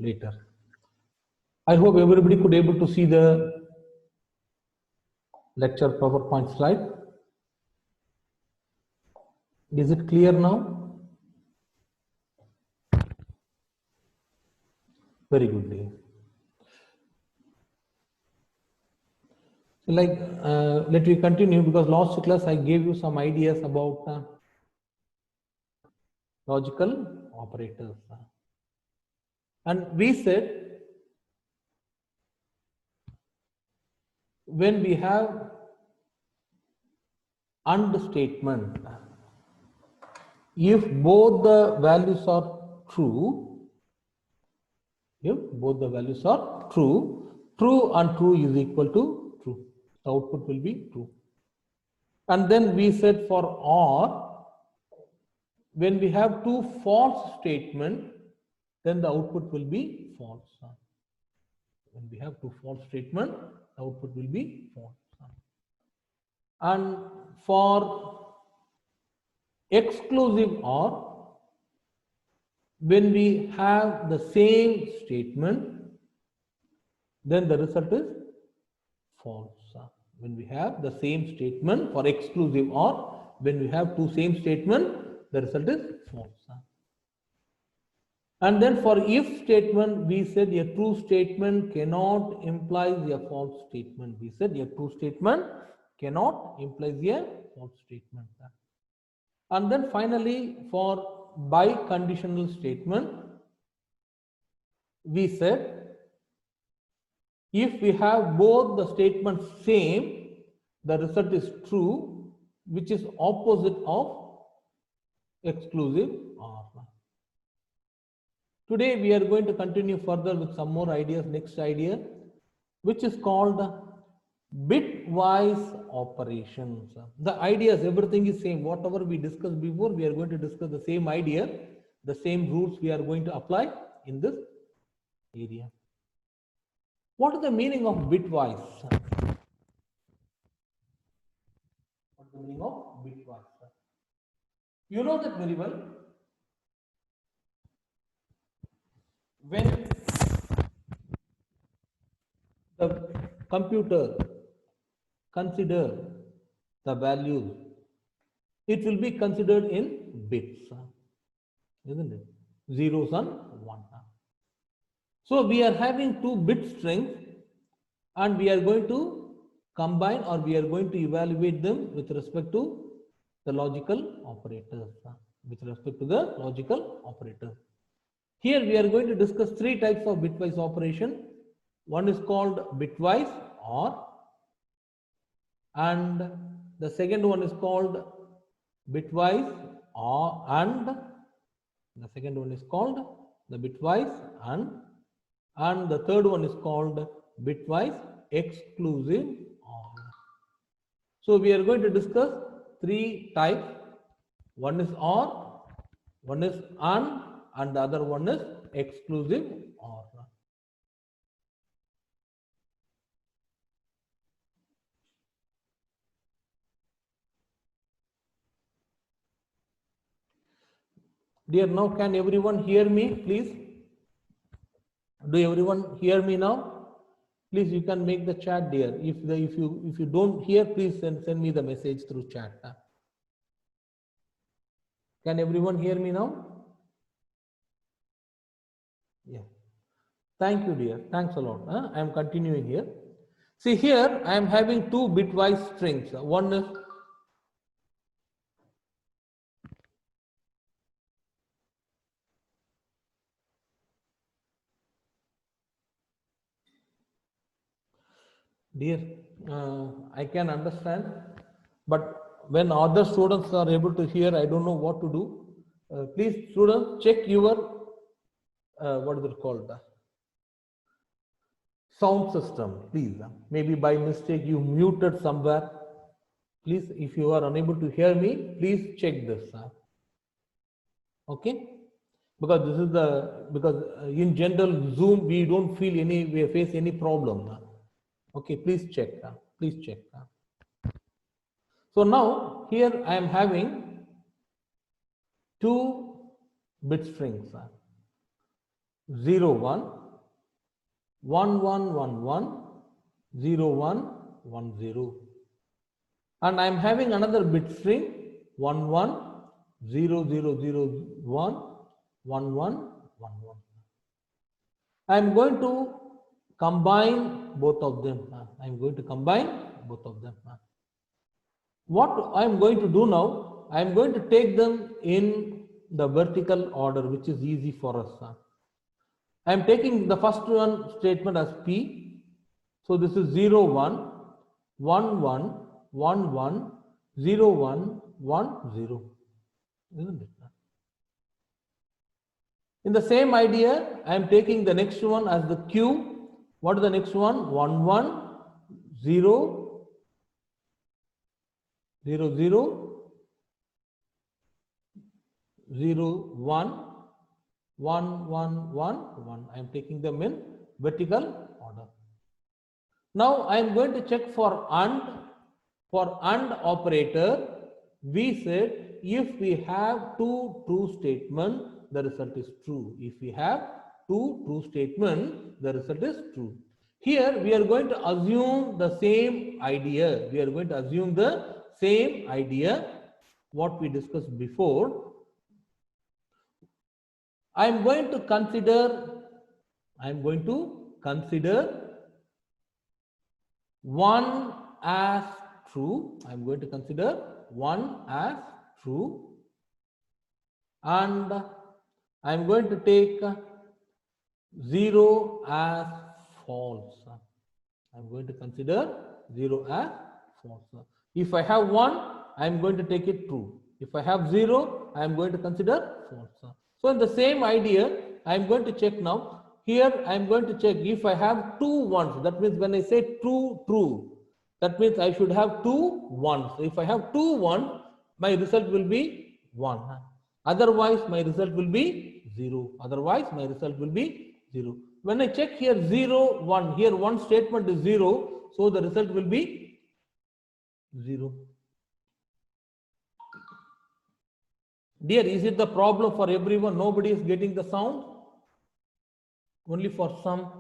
later. I hope everybody could able to see the lecture PowerPoint slide. Is it clear now? Very good, dear. So let me continue, because last class I gave you some ideas about logical operators. And we said when we have AND statement, if both the values are true, true and true is equal to true. The output will be true. And then we said for OR, when we have two false statements, then the output will be false. When we have two false statements, the output will be false. And for exclusive OR, when we have the same statement, then the result is false. When we have the same statement for exclusive OR, when we have two same statements, the result is false. And then for if statement, we said a true statement cannot imply a false statement. We said a true statement cannot imply a false statement. And then finally, for biconditional statement, we said if we have both the statements same, the result is true, which is opposite of exclusive OR. Today we are going to continue further with some more ideas. Next idea, which is called bitwise operations. The ideas, everything is same. Whatever we discussed before, we are going to discuss the same idea, the same rules we are going to apply in this area. What is the meaning of bitwise? What is the meaning of bitwise? You know that very well. When the computer consider the values, it will be considered in bits, isn't it? Zeros and one. So we are having two bit strings, and we are going to combine, or we are going to evaluate them with respect to the logical operators. Here we are going to discuss three types of bitwise operation. One is called bitwise OR, and the second one is called bitwise OR, and the second one is called the bitwise and the third one is called bitwise exclusive OR. So we are going to discuss three types. One is OR, one is and the other one is exclusive OR. Dear, now can everyone hear me, please? Do everyone hear me now? Please, you can make the chat, dear. If you don't hear, please send me the message through chat. Can everyone hear me now? Yeah. Thank you, dear. Thanks a lot. I am continuing here. See, here I am having two bitwise strings. One is dear, I can understand, but when other students are able to hear, I don't know what to do. Please, students, check your what is it called? Sound system, please. Maybe by mistake you muted somewhere. Please, if you are unable to hear me, please check this. Okay? Because this is in general Zoom we don't face any problem. Okay, please check. Please check. So now here I am having two bit strings. 0 1 1 1 1 1 0 1 1 0, and I am having another bit string 1 1 0 0 0 1 1 1 1 1. I am going to combine both of them. I am going to combine both of them. What I am going to do now, I am going to take them in the vertical order, which is easy for us. I am taking the first one statement as P. So this is 0 1 1 1 1 1 0 1 1 0, isn't it? In the same idea, I am taking the next one as the Q. What is the next one? 1 1 0 0 0 0 1 1 1 1 1. I am taking them in vertical order. Now I am going to check for AND. For AND operator, we said if we have two true statements, the result is true. If we have two true statements, the result is true. Here we are going to assume the same idea. We are going to assume the same idea what we discussed before. I am going to consider one as true. I am going to consider one as true, and I am going to take 0 as false. I am going to consider 0 as false. If I have 1, I am going to take it true. If I have 0, I am going to consider false. So in the same idea, I am going to check now. Here I am going to check if I have two ones. That means when I say true, true, that means I should have two ones. If I have two ones, my result will be 1. Otherwise, my result will be 0. Otherwise, my result will be 0. When I check here 0, 1, here one statement is 0, so the result will be 0. Dear, is it the problem for everyone? Nobody is getting the sound? Only for some?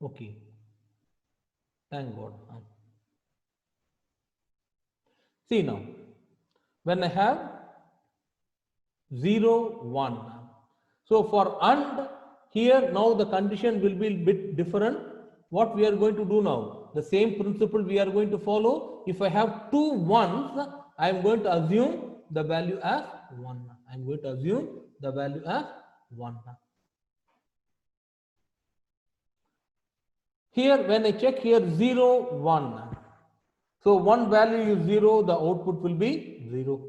Okay. Thank God. See now, when I have 0, 1. So for AND, here now the condition will be a bit different. What we are going to do now? The same principle we are going to follow. If I have two ones, I am going to assume the value as 1. I am going to assume the value as 1. Here when I check here 0, 1. So one value is 0, the output will be 0.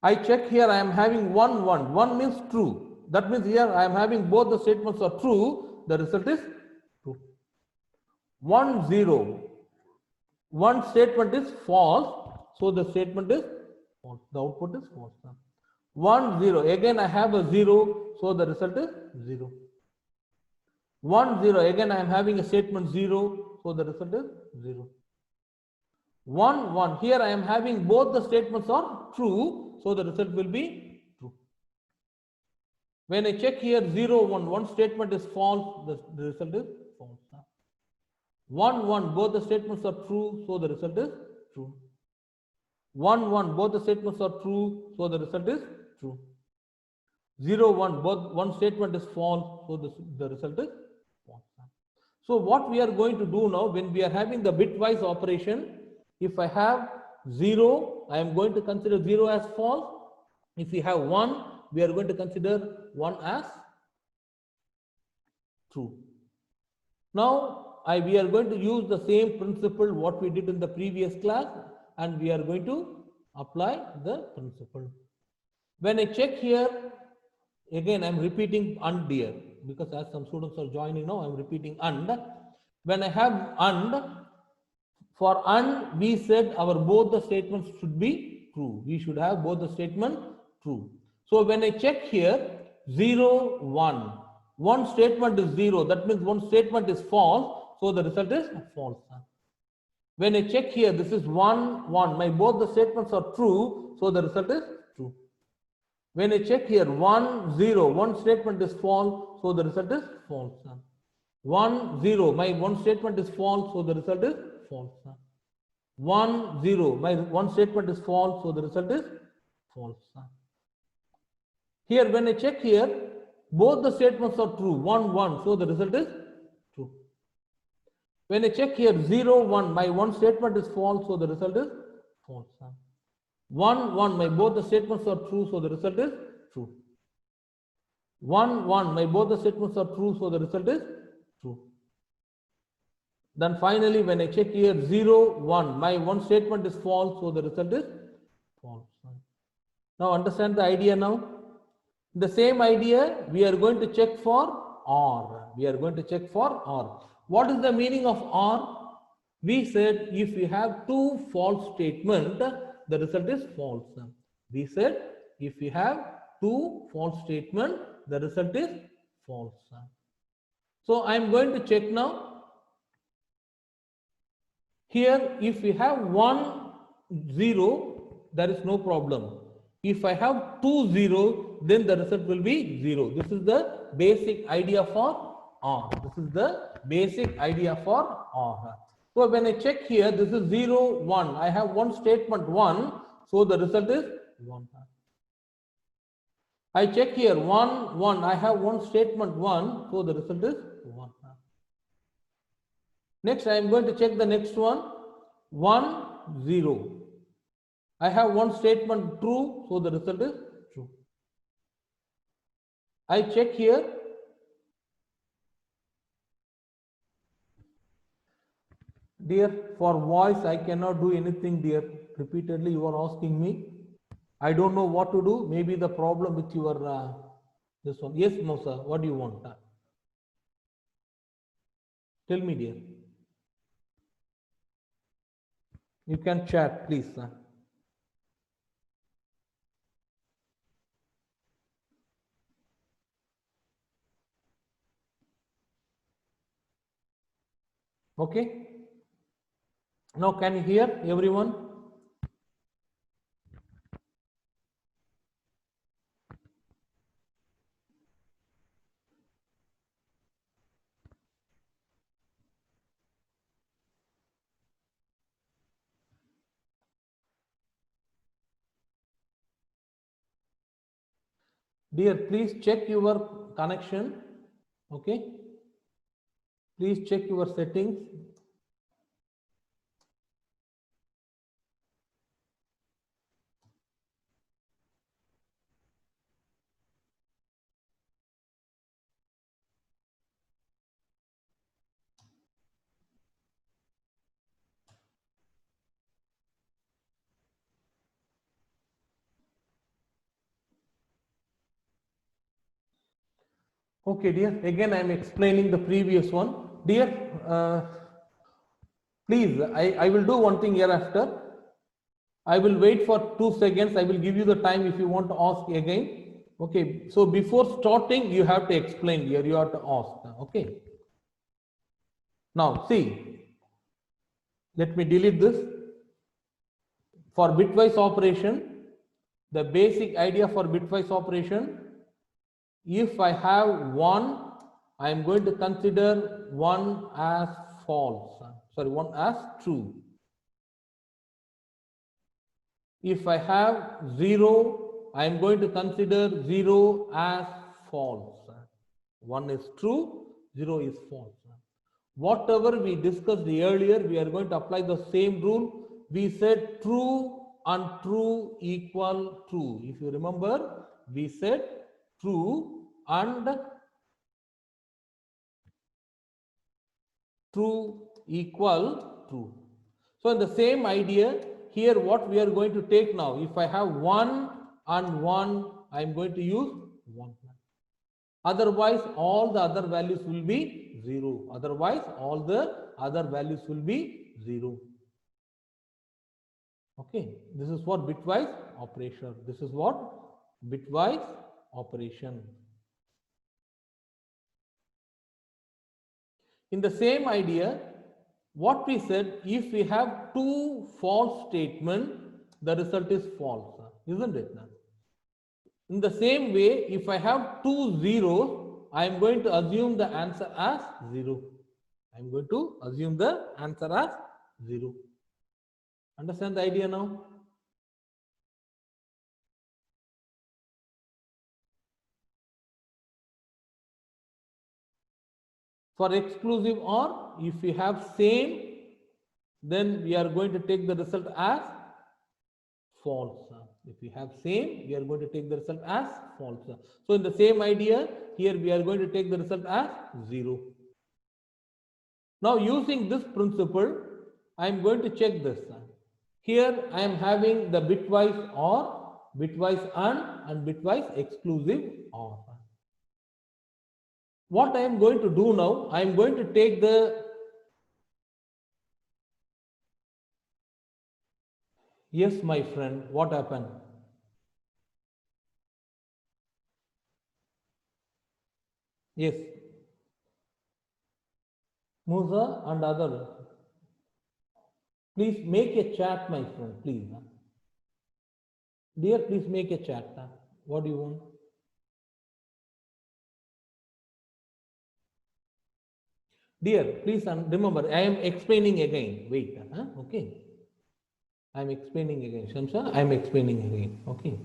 I check here, I am having 1, 1. 1 means true. That means here I am having both the statements are true. The result is true. 1, 0. One statement is false. So the statement is false. The output is false. 1, 0. Again I have a 0. So the result is 0. 1, 0. Again I am having a statement 0. So the result is 0. 1, 1. Here I am having both the statements are true. So the result will be true. When I check here 0, 1, one statement is false. The result is false. 1, 1. Both the statements are true. So the result is true. 1, 1. Both the statements are true. So the result is true. 0, 1. Both one statement is false. So the result is false. So what we are going to do now, when we are having the bitwise operation, if I have 0, I am going to consider 0 as false. If we have 1, we are going to consider 1 as true. Now we are going to use the same principle what we did in the previous class, and we are going to apply the principle. When I check here, again I am repeating AND here, because as some students are joining now, I am repeating AND. When I have AND, for AND we said our both the statements should be true. We should have both the statement true. So when I check here 0, 1, one statement is 0, that means one statement is false, so the result is false. When I check here, this is 1, 1. My both the statements are true, so the result is true. When I check here, 1, 0, one statement is false, so the result is false. 1, 0, my one statement is false, so the result is false. 1, 0, my one statement is false, so the result is false. Here, when I check here, both the statements are true, 1, 1, so the result is true. When I check here, 0, 1, my one statement is false, so the result is false. 1, 1, my both the statements are true, so the result is true. 1, 1, my both the statements are true, so the result is true. Then finally, when I check here, 0, 1, my one statement is false, so the result is false. Now understand the idea now? The same idea, we are going to check for OR. We are going to check for OR. What is the meaning of OR? We said if you have two false statements, the result is false. We said if you have two false statements, the result is false. So I am going to check now. Here, if we have 1, 0, there is no problem. If I have 2, 0, then the result will be 0. This is the basic idea for OR. This is the basic idea for OR. So when I check here, this is 0, 1. I have one statement 1, so the result is 1. I check here 1, 1. I have one statement 1, so the result is 1. Next, I am going to check the next one, 1, 0. I have one statement true, so the result is true. I check here. Dear, for voice, I cannot do anything, dear. Repeatedly, you are asking me. I don't know what to do. Maybe the problem with your this one. Yes, no, sir. What do you want? Tell me, dear. You can chat, please, sir. Okay. Now, can you hear everyone? Dear, please check your connection. Okay. Please check your settings. Okay, dear. Again, I am explaining the previous one. Dear, please, I will do one thing hereafter. I will wait for 2 seconds. I will give you the time if you want to ask again. Okay. So before starting, you have to explain here. You have to ask. Okay. Now, see. Let me delete this. For bitwise operation, the basic idea for bitwise operation, if I have 1, I am going to consider 1 as false. Sorry, 1 as true. If I have 0, I am going to consider 0 as false. 1 is true, 0 is false. Whatever we discussed earlier, we are going to apply the same rule. We said true and true equal true. If you remember, we said true and true equal true. So in the same idea, here what we are going to take now, if I have 1 and 1, I am going to use 1. Otherwise, all the other values will be 0. Otherwise, all the other values will be 0. Okay, this is for bitwise operation. This is what bitwise operation. In the same idea, what we said, if we have two false statements, the result is false, isn't it? In the same way, if I have two zeros, I am going to assume the answer as 0. I am going to assume the answer as 0. Understand the idea now? For exclusive OR, if we have same, then we are going to take the result as false. If we have same, we are going to take the result as false. So in the same idea, here we are going to take the result as 0. Now using this principle, I am going to check this. Here I am having the bitwise OR, bitwise and bitwise exclusive OR. What I am going to do now, I am going to take the yes, my friend, what happened? Yes. Musa and other. Please make a chat, my friend, please. Dear, please make a chat. What do you want? Dear, please remember, I am explaining again. Wait, okay. I am explaining again. Shamsa, I am explaining again. Okay.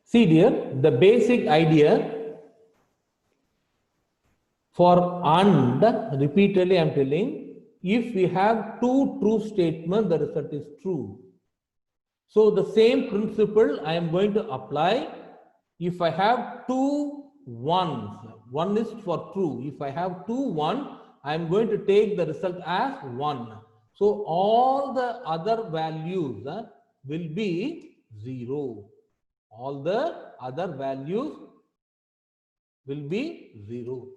See, dear, the basic idea for AND, repeatedly I am telling, if we have two true statements, the result is true. So the same principle I am going to apply if I have two ones. One is for true. If I have two one, I am going to take the result as 1. So all the other values will be 0. All the other values will be 0.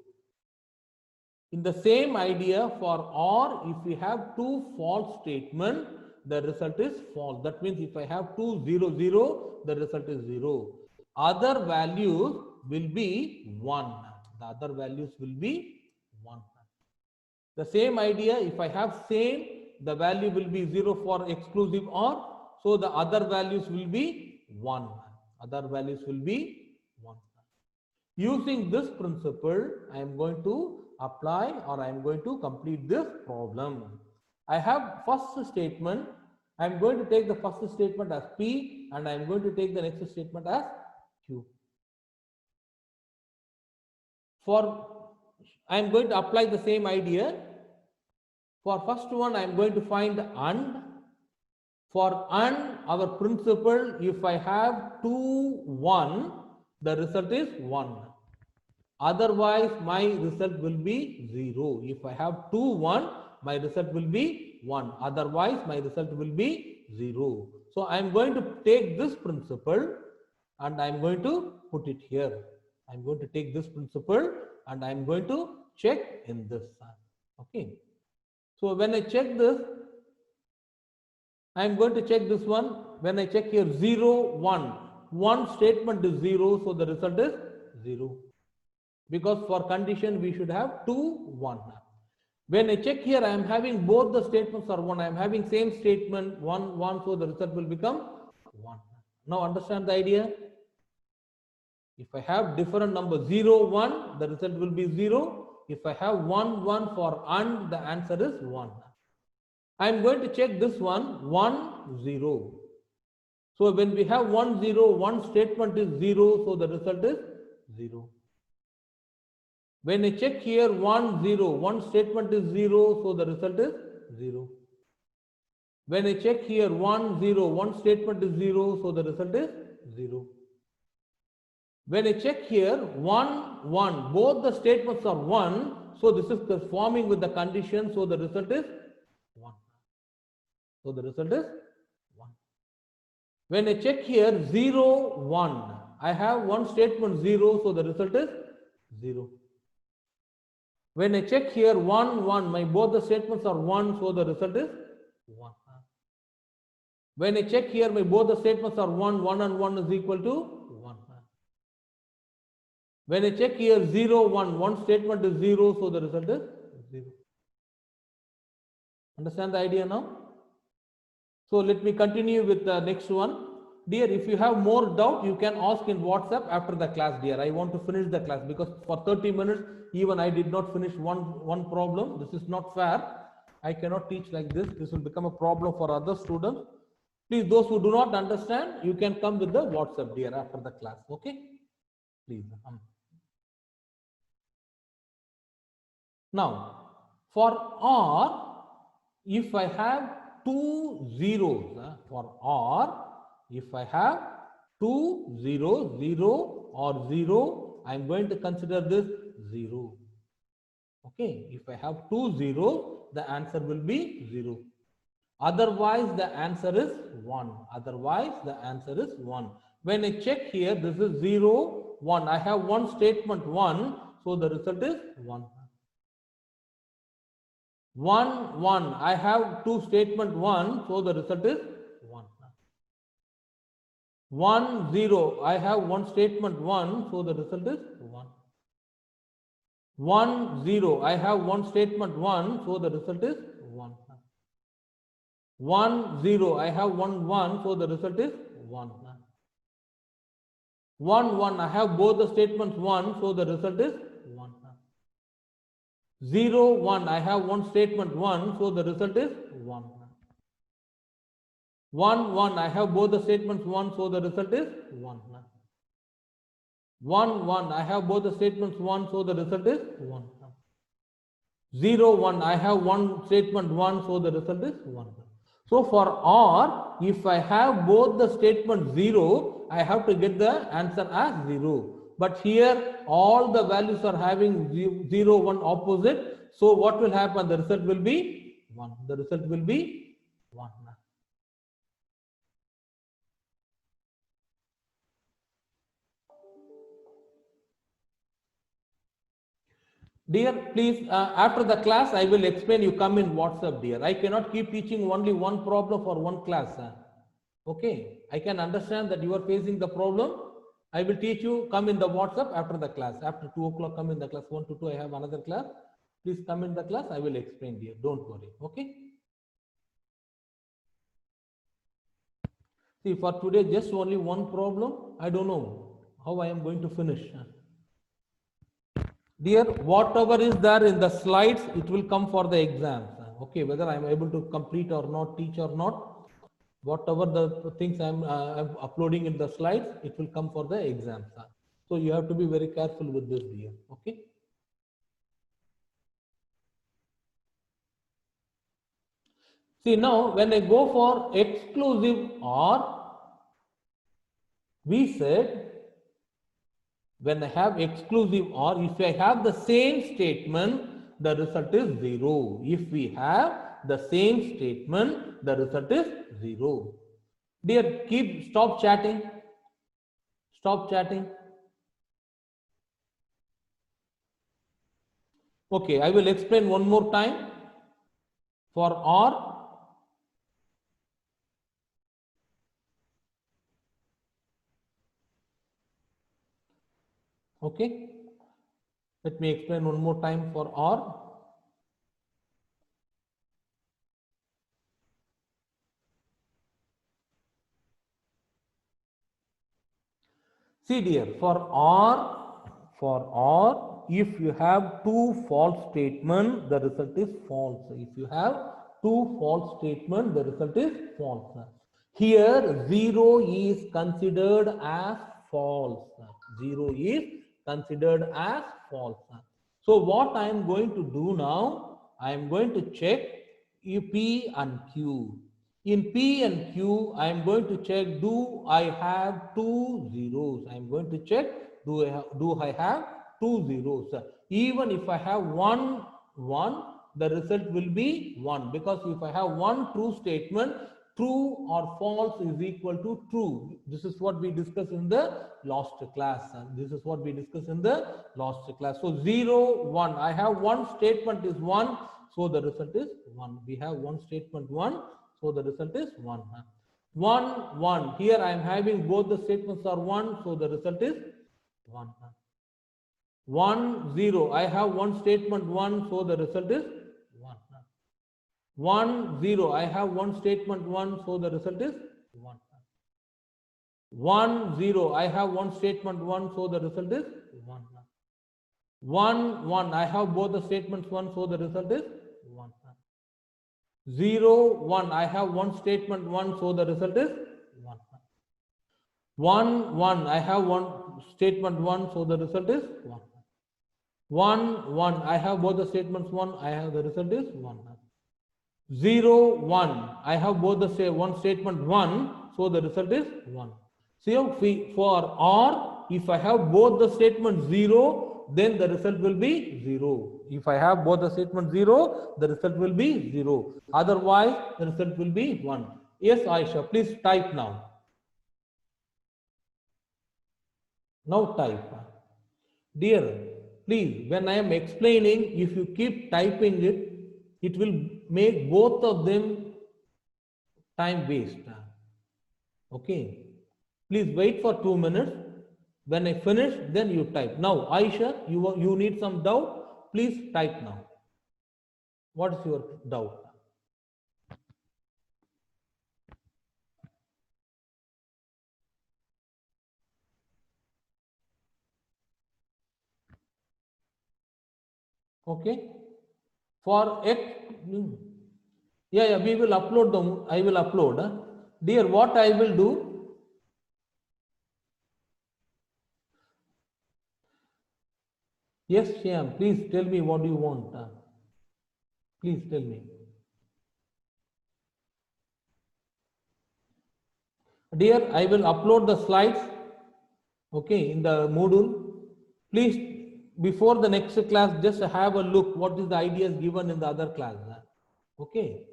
In the same idea for OR, if we have two false statements, the result is false. That means if I have 2, 0, 0, the result is 0. Other values will be 1. The other values will be 1. The same idea, if I have same, the value will be 0 for exclusive OR. So the other values will be 1. Other values will be 1. Using this principle, I am going to apply or I am going to complete this problem. I have first statement. I am going to take the first statement as P and I am going to take the next statement as Q. I am going to apply the same idea. For first one, I am going to find AND. For AND, our principle, if I have 2, 1, the result is 1. Otherwise, my result will be 0. If I have 2, 1, my result will be 1. Otherwise, my result will be 0. So, I am going to take this principle and I am going to put it here. I am going to take this principle and I am going to check in this. Okay. So, when I check this, I am going to check this one. When I check here 0, 1, one statement is 0, so the result is 0. Because for condition we should have 2, 1. When I check here, I am having both the statements are 1. I am having same statement 1, 1, so the result will become 1. Now understand the idea? If I have different number 0, 1, the result will be 0. If I have 1, 1 for AND, the answer is 1. I am going to check this one 1, 0. So when we have 1, 0, one statement is 0, so the result is 0. When I check here 1, 0, one statement is 0, so the result is 0. When I check here 1, 0, one statement is 0, so the result is 0. When I check here 1, 1, both the statements are 1, so this is conforming with the condition, so the result is 1. So the result is 1. When I check here 0, 1, I have one statement 0, so the result is 0. When I check here 1, 1, both the statements are 1, so the result is 1. When I check here both the statements are 1, 1 and 1 is equal to When I check here 0, 1, one statement is 0, so the result is 0. Understand the idea now? So let me continue with the next one. Dear, if you have more doubt, you can ask in WhatsApp after the class, dear. I want to finish the class because for 30 minutes, even I did not finish one problem. This is not fair. I cannot teach like this. This will become a problem for other students. Please, those who do not understand, you can come with the WhatsApp, dear, after the class. Okay? Please. Now, for or, if I have two zeros, for or, if I have two zeros, 0 or 0, I am going to consider this 0. Okay, if I have two zeros, the answer will be 0. Otherwise, the answer is 1. Otherwise, the answer is 1. When I check here, this is 0, 1. I have one statement 1, so the result is 1. 1, 1. I have two statement 1, so the result is 1. 1, 0. I have one statement 1, so the result is 1. 1, 0. I have one statement 1, so the result is 1. 1, 0. I have 1, 1, so the result is 1. 1, 1. I have both the statements 1, so the result is 1. 0, 1. I have one statement 1, so the result is 1. 1, 1. I have both the statements 1, so the result is 1. 1, 1. I have both the statements 1, so the result is 1. 0, 1. I have one statement 1, so the result is 1. So for or, if I have both the statement 0, I have to get the answer as 0. But here all the values are having 0, 1 opposite. So what will happen? The result will be 1. The result will be 1. Dear, please, after the class, I will explain. You come in WhatsApp, dear. I cannot keep teaching only one problem for one class. Okay, I can understand that you are facing the problem. I will teach you. Come in the WhatsApp after the class. After 2 o'clock, come in the class. 1 to 2, I have another class. Please come in the class. I will explain, dear. Don't worry. Okay. See, for today, just only one problem. I don't know how I am going to finish. Dear, whatever is there in the slides, it will come for the exams. Okay, whether I am able to complete or not, teach or not, whatever the things I'm uploading in the slides, it will come for the exams. So you have to be very careful with this, dear. Okay. See, now when I go for exclusive or, we said when I have exclusive or, if I have the same statement, the result is 0. If we have the same statement, the result is 0. Dear, stop chatting. Stop chatting. Okay, I will explain one more time. For or, okay, let me explain one more time for or. See, dear, for or, if you have two false statements, the result is false. If you have two false statements, the result is false. Here, 0 is considered as false. 0 is considered as false. So what I am going to do now, I am going to check P and Q. In P and Q, I am going to check, do I have two zeros? I am going to check, do I have two zeros? Even if I have one, the result will be 1, because if I have one true statement, true or false is equal to true. This is what we discussed in the last class. This is what we discussed in the last class. So 0, 1. I have one statement is 1. So the result is 1. We have one statement 1. So the result is 1. 1, 1. Here I am having both the statements are 1. So the result is 1. 1 0. I have one statement 1, so the result is 1. 1 0. I have one statement 1, so the result is 1. 1 0. I have one statement 1, so the result is 1. 1 1. I have both the statements 1, so the result is 1. 0 1. I have one statement 1, so the result is 1. 1 1. I have one statement 1, so the result is 1. 1 1. I have both the statements 1, I have the result is 1. 0 1. I have both the one statement 1, so the result is 1. So for or, if I have both the statements 0, then the result will be 0. If I have both the statements 0, the result will be 0. Otherwise, the result will be 1. Yes, Aisha, please type now. Now type. Dear, please, when I am explaining, if you keep typing it, it will make both of them time waste. Okay. Please wait for 2 minutes. When I finish, then you type. Now, Aisha, you need some doubt. Please type now. What is your doubt? Okay. For X, yeah, we will upload them. I will upload. Dear, what I will do? Yes, Shyam, please tell me what you want. Please tell me. Dear, I will upload the slides, okay, in the Moodle. Please, before the next class, just have a look what is the ideas given in the other class. Okay.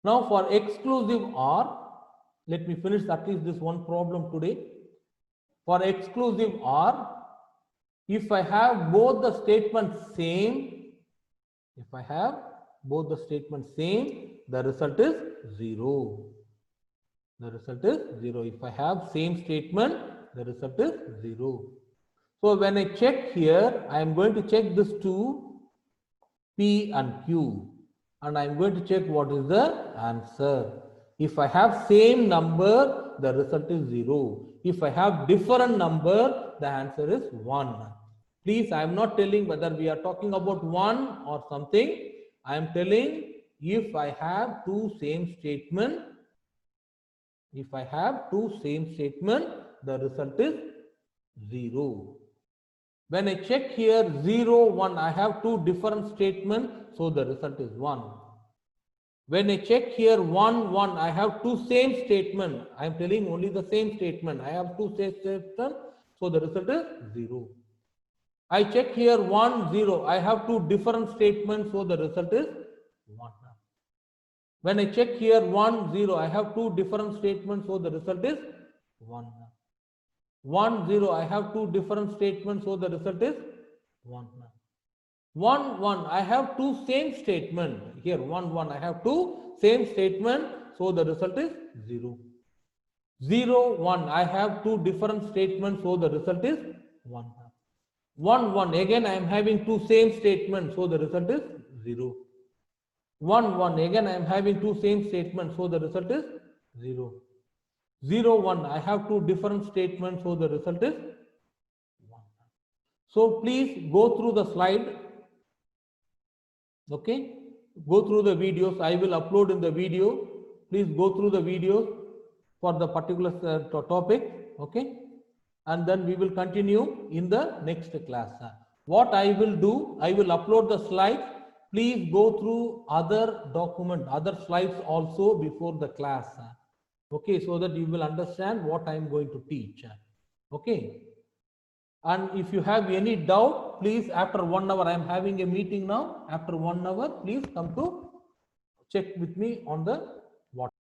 Now for exclusive OR, let me finish at least this one problem today. For exclusive OR, if I have both the statements same, the result is 0. The result is 0. If I have same statement, the result is 0. So when I check here, I am going to check this two, P and Q, and I am going to check what is the answer. If I have same number, the result is 0. If I have different number, the answer is 1. Please, I am not telling whether we are talking about 1 or something. I am telling if I have two same statement, the result is 0. When I check here 0, 1, I have two different statements, so the result is 1. When I check here 1, 1, I have two same statements. I am telling only the same statement. I have two same statements, so the result is 0. I check here 1, 0. I have two different statements, so the result is 1. When I check here 1, 0, I have two different statements, so the result is 1. 1, 0, I have two different statements, so the result is 1. 1, 1, I have two same statements. Here 1, 1, I have two same statements, so the result is 0. 0, 1, I have two different statements, so the result is 1. 1, 1, again I am having two same statements, so the result is 0. 1, 1, again I am having two same statements, so the result is 0. 0, 1, I have two different statements, so the result is 1. So please go through the slide. Okay, go through the videos. I will upload in the video. Please go through the videos for the particular topic. Okay, and then we will continue in the next class. What I will do, I will upload the slides. Please go through other slides also before the class. Okay, so that you will understand what I am going to teach. Okay. And if you have any doubt, please, after 1 hour, I am having a meeting now. After 1 hour, please come to check with me on the